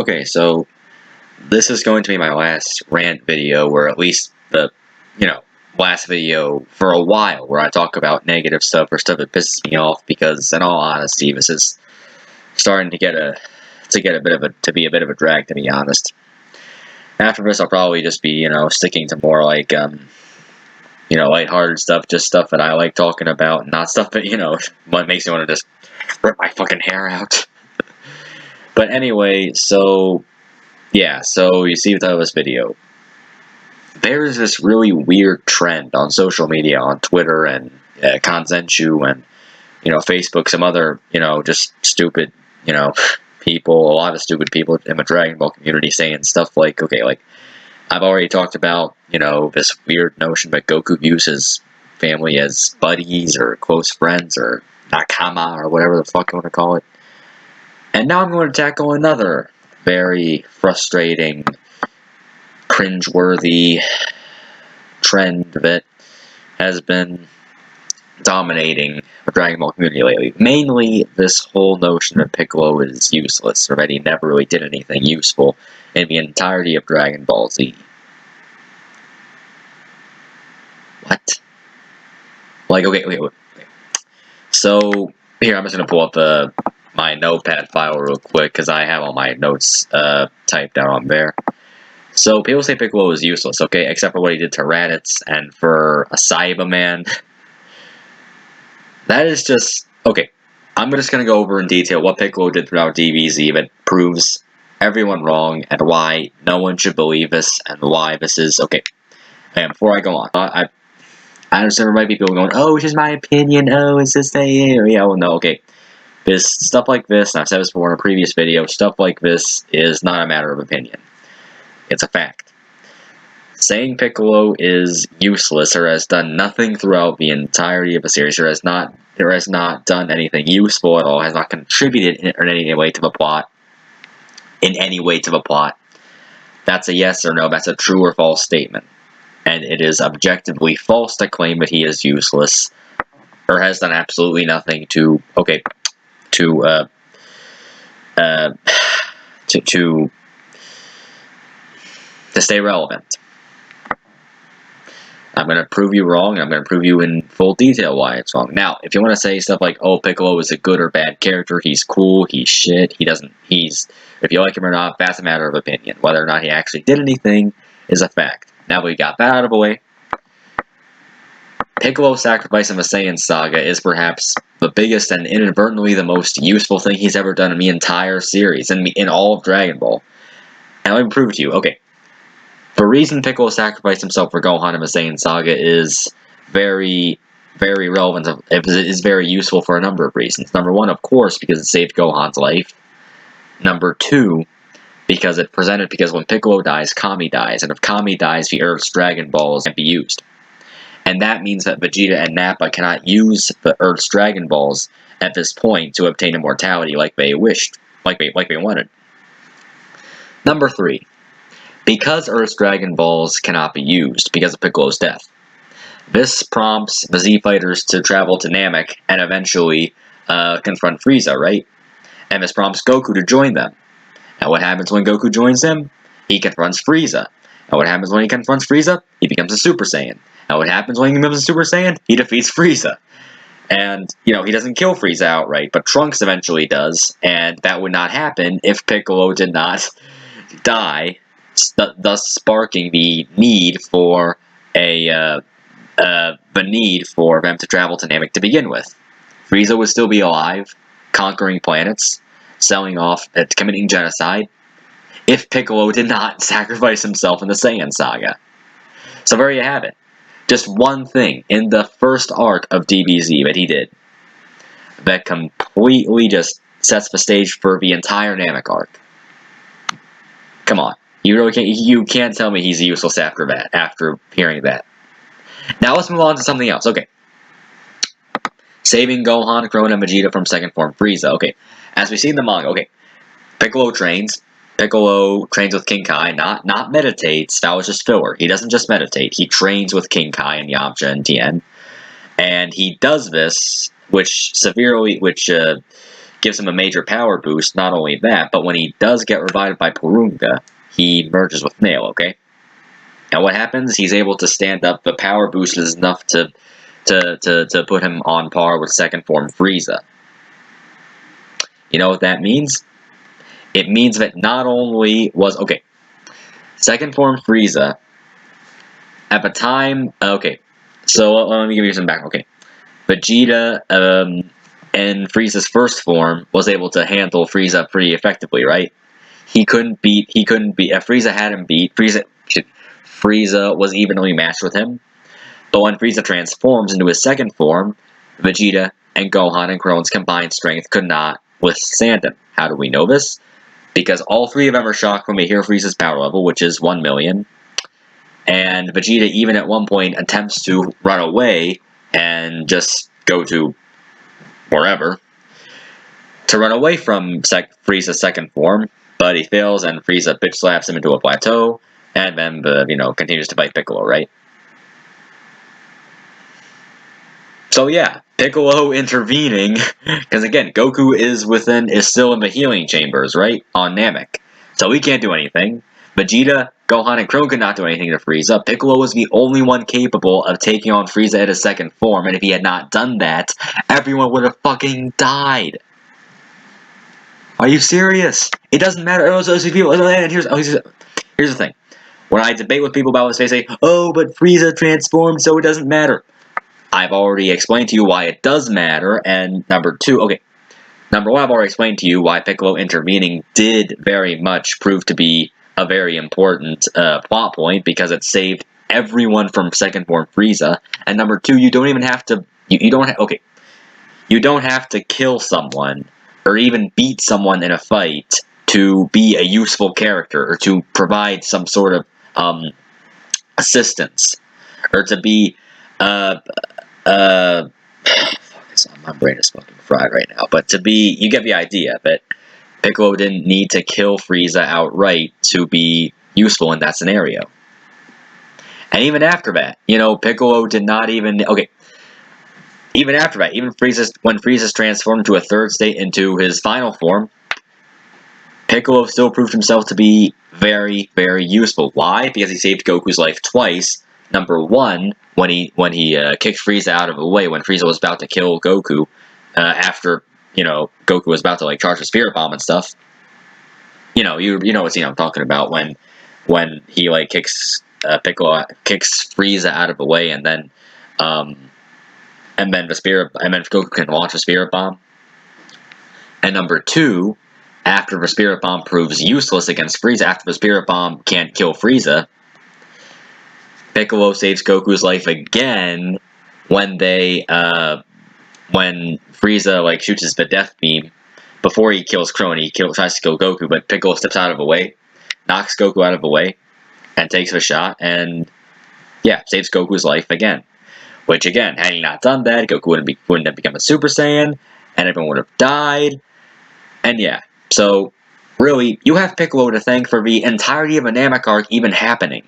Okay, so this is going to be my last rant video, or at least the, last video for a while where I talk about negative stuff or stuff that pisses me off, because in all honesty, this is starting to be a bit of a drag, to be honest. After this, I'll probably just be, sticking to more like, lighthearted stuff, just stuff that I like talking about, not stuff that, what makes me want to just rip my fucking hair out. But anyway, so, yeah, so you see the title of this video. There is this really weird trend on social media, on Twitter and Consenshu and, Facebook, some other, just stupid, people, a lot of stupid people in the Dragon Ball community saying stuff like, okay, like, I've already talked about, this weird notion that Goku views his family as buddies or close friends or nakama or whatever the fuck you want to call it. And now I'm going to tackle another very frustrating, cringeworthy trend that has been dominating the Dragon Ball community lately. Mainly this whole notion that Piccolo is useless, or that he never really did anything useful in the entirety of Dragon Ball Z. What? Like, okay. So, here, I'm just going to pull up my notepad file real quick, because I have all my notes typed out on there. So, people say Piccolo is useless, okay, except for what he did to Raditz and for a Cyberman. That is just, okay, I'm just going to go over in detail what Piccolo did throughout DBZ that proves everyone wrong, and why no one should believe this, and why this is, okay. And before I go on, I understand there might be people going, oh, it's just my opinion, oh, it's just yeah, well, no, okay. This stuff like this, and I've said this before in a previous video, stuff like this is not a matter of opinion. It's a fact. Saying Piccolo is useless, or has done nothing throughout the entirety of the series, or has not done anything useful at all, has not contributed in any way to the plot, that's a yes or no, that's a true or false statement. And it is objectively false to claim that he is useless, or has done absolutely nothing to stay relevant. I'm going to prove you wrong, and I'm going to prove you in full detail why it's wrong. Now, if you want to say stuff like, oh, Piccolo is a good or bad character, he's cool, he's shit, if you like him or not, that's a matter of opinion. Whether or not he actually did anything is a fact. Now we got that out of the way. Piccolo's sacrifice in the Saiyan saga is perhaps the biggest and inadvertently the most useful thing he's ever done in the entire series, in all of Dragon Ball. And let me prove it to you. Okay. The reason Piccolo sacrificed himself for Gohan in the Saiyan saga is very, very relevant. It is very useful for a number of reasons. Number one, of course, because it saved Gohan's life. Number two, because when Piccolo dies, Kami dies. And if Kami dies, the Earth's Dragon Balls can't be used. And that means that Vegeta and Nappa cannot use the Earth's Dragon Balls at this point to obtain immortality like they wished, like they wanted. Number three, because Earth's Dragon Balls cannot be used because of Piccolo's death, this prompts the Z Fighters to travel to Namek and eventually confront Frieza, right? And this prompts Goku to join them. And what happens when Goku joins them? He confronts Frieza. And what happens when he confronts Frieza? He becomes a Super Saiyan. And what happens when he becomes a Super Saiyan? He defeats Frieza. And, he doesn't kill Frieza outright, but Trunks eventually does. And that would not happen if Piccolo did not die, thus sparking the need for them to travel to Namek to begin with. Frieza would still be alive, conquering planets, selling off, committing genocide, if Piccolo did not sacrifice himself in the Saiyan saga. So there you have it. Just one thing in the first arc of DBZ that he did that completely just sets the stage for the entire Namek arc. Come on. You can't tell me he's useless after that, after hearing that. Now let's move on to something else. Okay. Saving Gohan, Krillin, and Vegeta from second form Frieza. Okay. As we see in the manga, okay. Piccolo trains with King Kai, not meditates. That was just filler. He doesn't just meditate. He trains with King Kai and Yamcha and Tien. And he does this, which gives him a major power boost. Not only that, but when he does get revived by Porunga, he merges with Nail, okay? And what happens? He's able to stand up. The power boost is enough to put him on par with second form Frieza. You know what that means? It means that not only was... Okay. Second form Frieza, at the time... Okay. So, let me give you some background. Okay. Vegeta, in Frieza's first form, was able to handle Frieza pretty effectively, right? If Frieza had him beat, Frieza was evenly matched with him. But when Frieza transforms into his second form, Vegeta and Gohan and Kron's combined strength could not withstand him. How do we know this? Because all three of them are shocked when they hear Frieza's power level, which is 1 million. And Vegeta, even at one point, attempts to run away and just go to wherever to run away from Frieza's second form, but he fails, and Frieza bitch slaps him into a plateau, and then continues to fight Piccolo, right? So yeah, Piccolo intervening, because again, Goku is still in the healing chambers, right? On Namek. So he can't do anything. Vegeta, Gohan, and Krillin could not do anything to Frieza. Piccolo was the only one capable of taking on Frieza at his second form, and if he had not done that, everyone would have fucking died. Are you serious? It doesn't matter. Here's the thing. When I debate with people about this, they say, oh, but Frieza transformed, so it doesn't matter. I've already explained to you why it does matter, and number one, I've already explained to you why Piccolo intervening did very much prove to be a very important plot point, because it saved everyone from second form Frieza, and number two, you don't even have to, you don't have to kill someone, or even beat someone in a fight, to be a useful character, or to provide some sort of, assistance, or to be, my brain is fucking fried right now. But you get the idea that Piccolo didn't need to kill Frieza outright to be useful in that scenario. And even after that, Piccolo did not even, even after that, when Frieza's transformed to a third state into his final form, Piccolo still proved himself to be very, very useful. Why? Because he saved Goku's life twice. Number one, when he kicked Frieza out of the way when Frieza was about to kill Goku, after Goku was about to charge the Spirit Bomb and stuff. You know what scene I'm talking about, when he kicks Frieza out of the way, and then Goku can launch a Spirit Bomb. And number two, after the Spirit Bomb proves useless against Frieza, after the Spirit Bomb can't kill Frieza, Piccolo saves Goku's life again when Frieza shoots the Death Beam before he kills Krillin. He tries to kill Goku, but Piccolo steps out of the way, knocks Goku out of the way, and takes a shot, and yeah, saves Goku's life again. Which again, had he not done that, Goku wouldn't have become a Super Saiyan, and everyone would have died. And yeah, so really, you have Piccolo to thank for the entirety of a Namek arc even happening.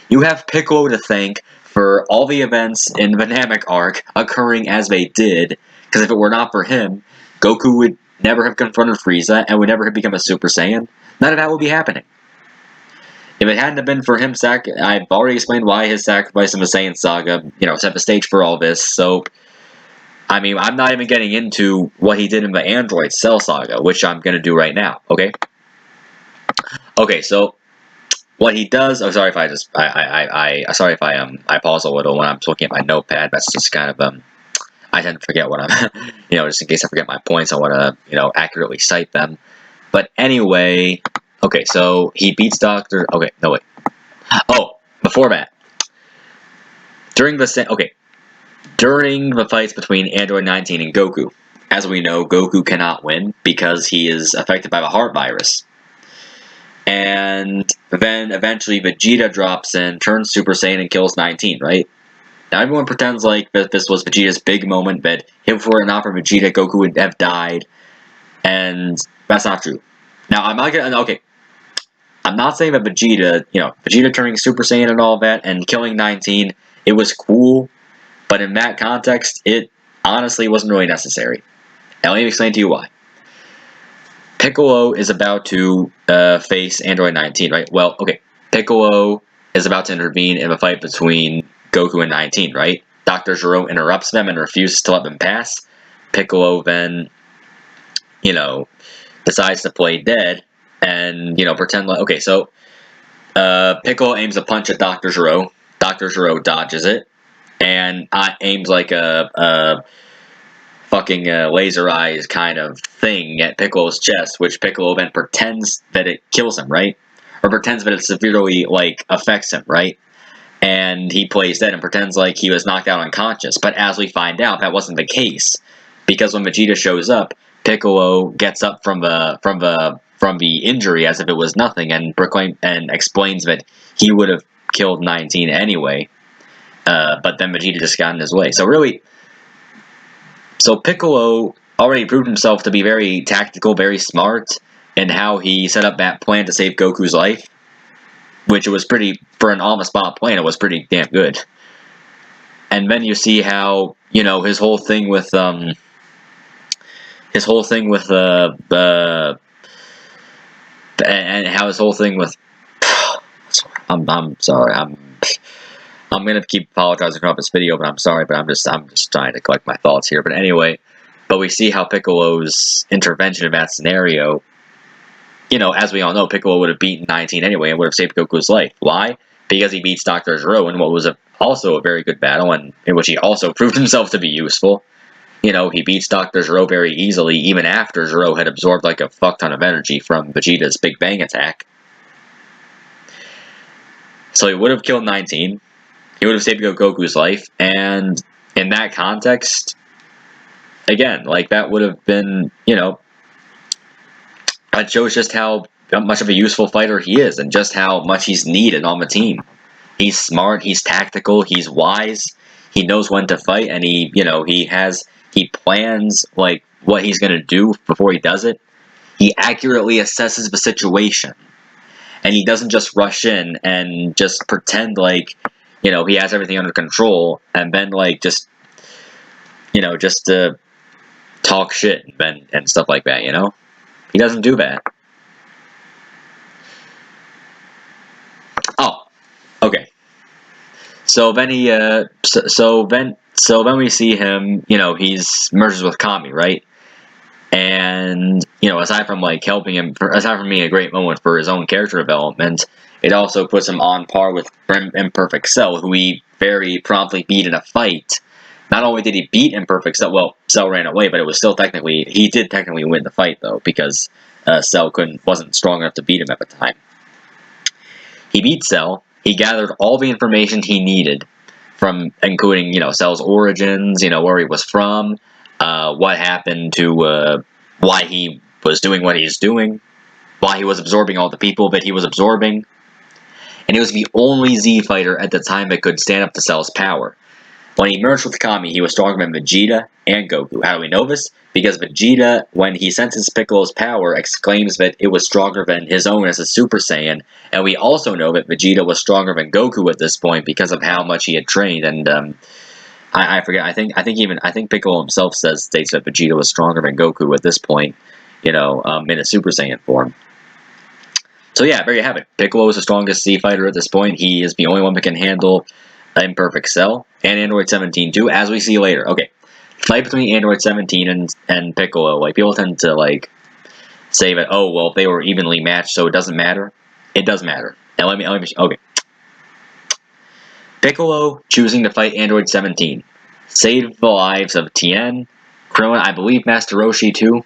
You have Piccolo to thank for all the events in the Namek arc occurring as they did, because if it were not for him, Goku would never have confronted Frieza and would never have become a Super Saiyan. None of that would be happening. If it hadn't have been for him, I've already explained why his sacrifice in the Saiyan Saga, set the stage for all this, so... I mean, I'm not even getting into what he did in the Android Cell Saga, which I'm going to do right now, okay? Okay, so... what he does... Oh, sorry if I just... sorry if I pause a little when I'm looking at my notepad. That's just kind of, I tend to forget what I'm... just in case I forget my points, I want to, accurately cite them. But anyway... Okay, so he beats Dr... Okay, no, wait. Oh, before that. During the fights between Android 19 and Goku, as we know, Goku cannot win because he is affected by the heart virus. And then eventually Vegeta drops in, turns Super Saiyan, and kills 19, right? Now everyone pretends like that this was Vegeta's big moment, that if it were not for Vegeta, Goku would have died. And that's not true. Now, I'm not saying that Vegeta turning Super Saiyan and all that, and killing 19, it was cool, but in that context, it honestly wasn't really necessary. And let me explain to you why. Piccolo is about to face Android 19, right? Well, okay. Piccolo is about to intervene in a fight between Goku and 19, right? Dr. Gero interrupts them and refuses to let them pass. Piccolo then, decides to play dead and, pretend like... Okay, so Piccolo aims a punch at Dr. Gero. Dr. Gero dodges it and aims like a fucking laser eyes kind of thing at Piccolo's chest, which Piccolo then pretends that it kills him, right? Or pretends that it severely, affects him, right? And he plays dead and pretends like he was knocked out unconscious. But as we find out, that wasn't the case. Because when Vegeta shows up, Piccolo gets up from the injury as if it was nothing and explains that he would have killed 19 anyway. But then Vegeta just got in his way. So Piccolo already proved himself to be very tactical, very smart in how he set up that plan to save Goku's life, which was pretty, for an on-the-spot plan, it was pretty damn good. And then you see how, his whole thing with, and how his whole thing with, I'm sorry, I'm gonna keep apologizing for this video, but I'm sorry, but I'm just trying to collect my thoughts here. But anyway, we see how Piccolo's intervention in that scenario, as we all know, Piccolo would have beaten 19 anyway and would have saved Goku's life. Why? Because he beats Dr. Gero in what was also a very good battle, and in which he also proved himself to be useful. He beats Dr. Gero very easily, even after Gero had absorbed like a fuck ton of energy from Vegeta's Big Bang attack. So he would have killed 19. He would have saved Goku's life, and in that context, again, that would have been, that shows just how much of a useful fighter he is, and just how much he's needed on the team. He's smart, he's tactical, he's wise, he knows when to fight, and he plans, what he's gonna do before he does it. He accurately assesses the situation, and he doesn't just rush in and just pretend he has everything under control, and then, just to talk shit and stuff like that, He doesn't do that. Oh, okay. So then so then we see him, he's merges with Kami, right? And, aside from, helping him, aside from being a great moment for his own character development, it also puts him on par with Imperfect Cell, who he very promptly beat in a fight. Not only did he beat Imperfect Cell, well, Cell ran away, but it was still he did technically win the fight, though, because Cell wasn't strong enough to beat him at the time. He beat Cell. He gathered all the information he needed, including, Cell's origins, where he was from, what happened to, why he was doing what he's doing, why he was absorbing all the people that he was absorbing. And he was the only Z fighter at the time that could stand up to Cell's power. When he merged with Kami, he was stronger than Vegeta and Goku. How do we know this? Because Vegeta, when he senses Piccolo's power, exclaims that it was stronger than his own as a Super Saiyan, and we also know that Vegeta was stronger than Goku at this point because of how much he had trained. And I forget. I think Piccolo himself states that Vegeta was stronger than Goku at this point, in a Super Saiyan form. So yeah, there you have it. Piccolo is the strongest Z fighter at this point. He is the only one that can handle Imperfect Cell and Android 17 too, as we see later. Okay, fight between Android 17 and Piccolo. People tend to say that, oh well, they were evenly matched, so it doesn't matter. It does matter. And let me okay. Piccolo choosing to fight Android 17 saved the lives of Tien, Krillin, I believe Master Roshi too,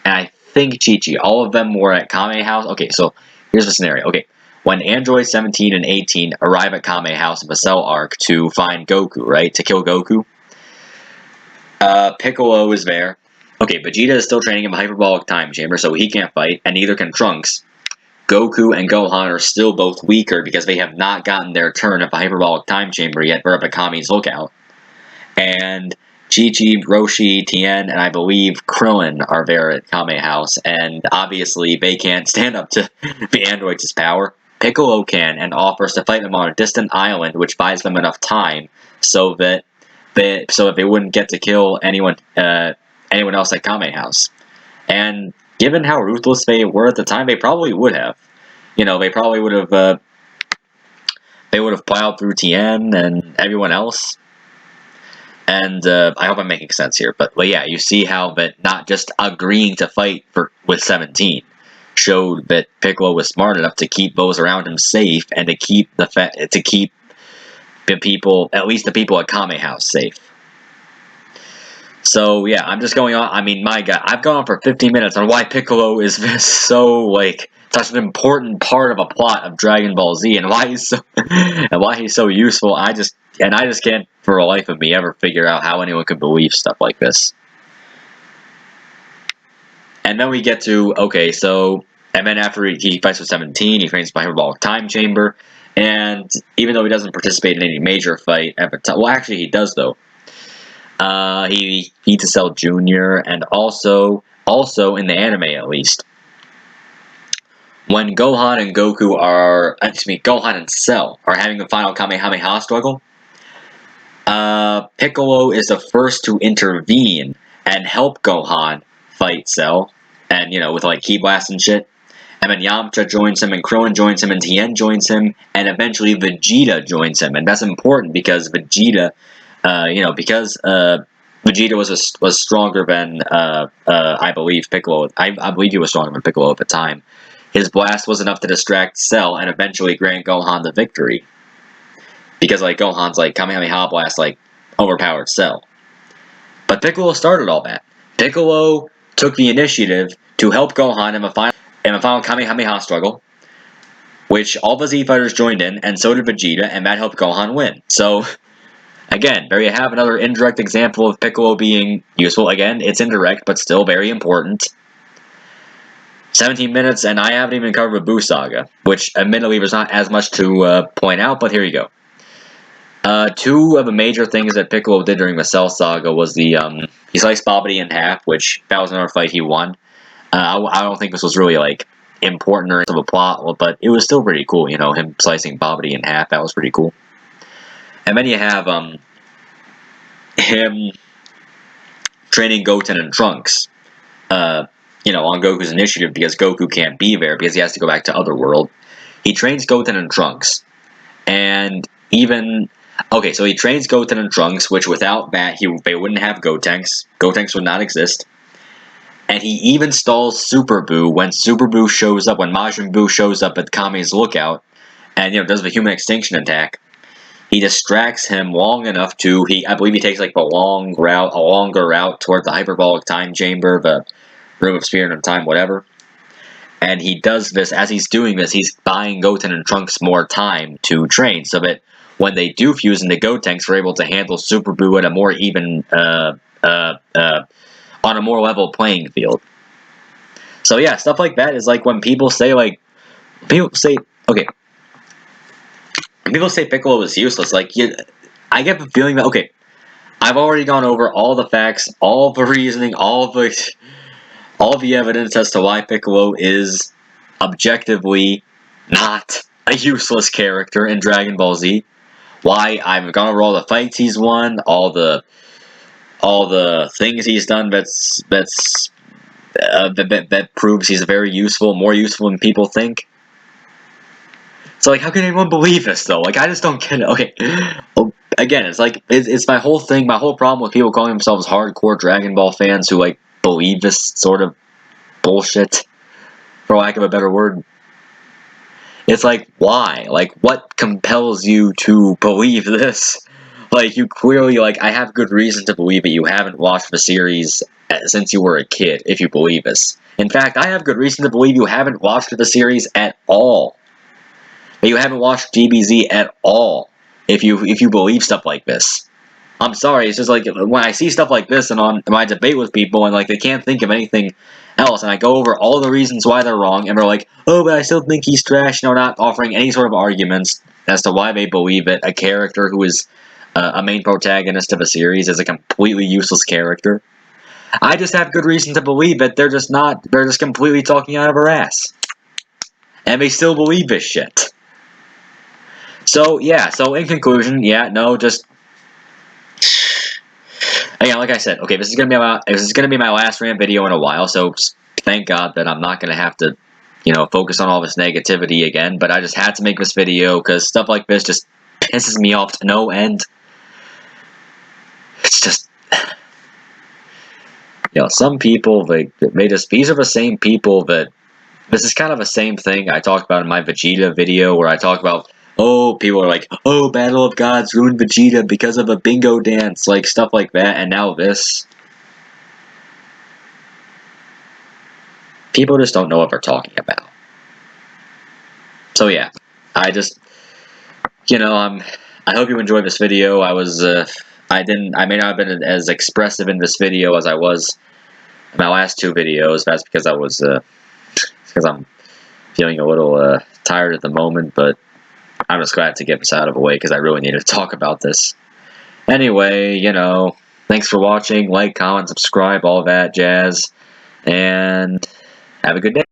and I think Chi-Chi. All of them were at Kame House. Okay, so here's the scenario. Okay, when Android 17 and 18 arrive at Kame House in the Cell arc to find Goku, right, to kill Goku, Piccolo is there. Okay, Vegeta is still training in the Hyperbolic Time Chamber, so he can't fight, and neither can Trunks. Goku and Gohan are still both weaker because they have not gotten their turn at the Hyperbolic Time Chamber yet. They're up at Kami's lookout. And Chi-Chi, Roshi, Tien, and I believe Krillin are there at Kame House, and obviously they can't stand up to the androids' power. Piccolo can, and offers to fight them on a distant island, which buys them enough time so that they wouldn't get to kill anyone else at Kame House. And given how ruthless they were at the time, they probably would have. You know, they probably would have. They would have plowed through Tien and everyone else. And I hope I'm making sense here, but yeah, you see how that not just agreeing to fight with 17 showed that Piccolo was smart enough to keep those around him safe and to keep the people, at least the people at Kame House, safe. So yeah, I'm just going on. I mean, my God, I've gone on for 15 minutes on why Piccolo is so like such an important part of a plot of Dragon Ball Z and why he's so useful. I just can't for the life of me ever figure out how anyone could believe stuff like this. And then we get to and then after he fights with 17, he trains by Hyperbolic Time Chamber, and even though he doesn't participate in any major fight at the time, well, actually he does though. He beats a Cell Jr. and also in the anime at least, when Gohan and Gohan and Cell are having the final Kamehameha struggle, Piccolo is the first to intervene and help Gohan fight Cell, and with like Ki Blast and shit. And then Yamcha joins him, and Krillin joins him, and Tien joins him, and eventually Vegeta joins him, and that's important because Vegeta, Vegeta was stronger than I believe Piccolo. I believe he was stronger than Piccolo at the time. His blast was enough to distract Cell and eventually grant Gohan the victory. Because like Gohan's like Kamehameha blast like overpowered Cell. But Piccolo started all that. Piccolo took the initiative to help Gohan in the final Kamehameha struggle, which all the Z fighters joined in, and so did Vegeta, and that helped Gohan win. So again, there you have another indirect example of Piccolo being useful. Again, it's indirect, but still very important. 17 minutes, and I haven't even covered the Buu Saga, which admittedly there's not as much to point out, but here you go. Two of the major things that Piccolo did during the Cell Saga was he sliced Babidi in half, which that was another fight he won. I don't think this was really like important or of a plot, but it was still pretty cool, him slicing Babidi in half. That was pretty cool. And then you have him training Goten and Trunks, on Goku's initiative because Goku can't be there because he has to go back to Otherworld. He trains Goten and Trunks, and so he trains Goten and Trunks, which without that they wouldn't have Gotenks. Gotenks would not exist. And he even stalls Super Buu when Super Buu shows up, when Majin Buu shows up at Kame's lookout, and does the human extinction attack. He distracts him long enough I believe he takes like a longer route toward the Hyperbolic Time Chamber, the Room of Spirit and Time, whatever. And he does this, as he's doing this, he's buying Goten and Trunks more time to train, so that when they do fuse into Gotenks, they're able to handle Super Buu at a more even, on a more level playing field. So yeah, stuff like that is like when people say Piccolo is useless, I get the feeling that, I've already gone over all the facts, all the reasoning, all the evidence as to why Piccolo is objectively not a useless character in Dragon Ball Z. Why I've gone over all the fights he's won, all the things he's done that proves he's very useful, more useful than people think. So how can anyone believe this though? I just don't get it. Okay, again, it's my whole thing. My whole problem with people calling themselves hardcore Dragon Ball fans who believe this sort of bullshit, for lack of a better word. It's why? What compels you to believe this? You clearly, I have good reason to believe that you haven't watched the series since you were a kid, if you believe this. In fact, I have good reason to believe you haven't watched the series at all. That you haven't watched DBZ at all, if you believe stuff like this. I'm sorry, it's just when I see stuff like this and on my debate with people and they can't think of anything else, and I go over all the reasons why they're wrong, and they're like, oh, but I still think he's trash, not offering any sort of arguments as to why they believe it. A character who is a main protagonist of a series is a completely useless character. I just have good reason to believe it. They're just completely talking out of their ass. And they still believe this shit. So, yeah, in conclusion, again, like I said, this is gonna be my last rant video in a while, so thank God that I'm not going to have to, you know, focus on all this negativity again, but I just had to make this video because stuff like this just pisses me off to no end. It's just, you know, some people, these are the same people that, this is kind of the same thing I talked about in my Vegeta video, where I talk about, oh, people are like, oh, Battle of Gods ruined Vegeta because of a bingo dance, like, stuff like that, and now this. People just don't know what they're talking about. So yeah, I just, you know, I hope you enjoyed this video. I may not have been as expressive in this video as I was in my last two videos. That's because I'm feeling a little tired at the moment, but I'm just glad to get this out of the way because I really need to talk about this. Anyway, you know, thanks for watching. Like, comment, subscribe, all that jazz, and have a good day.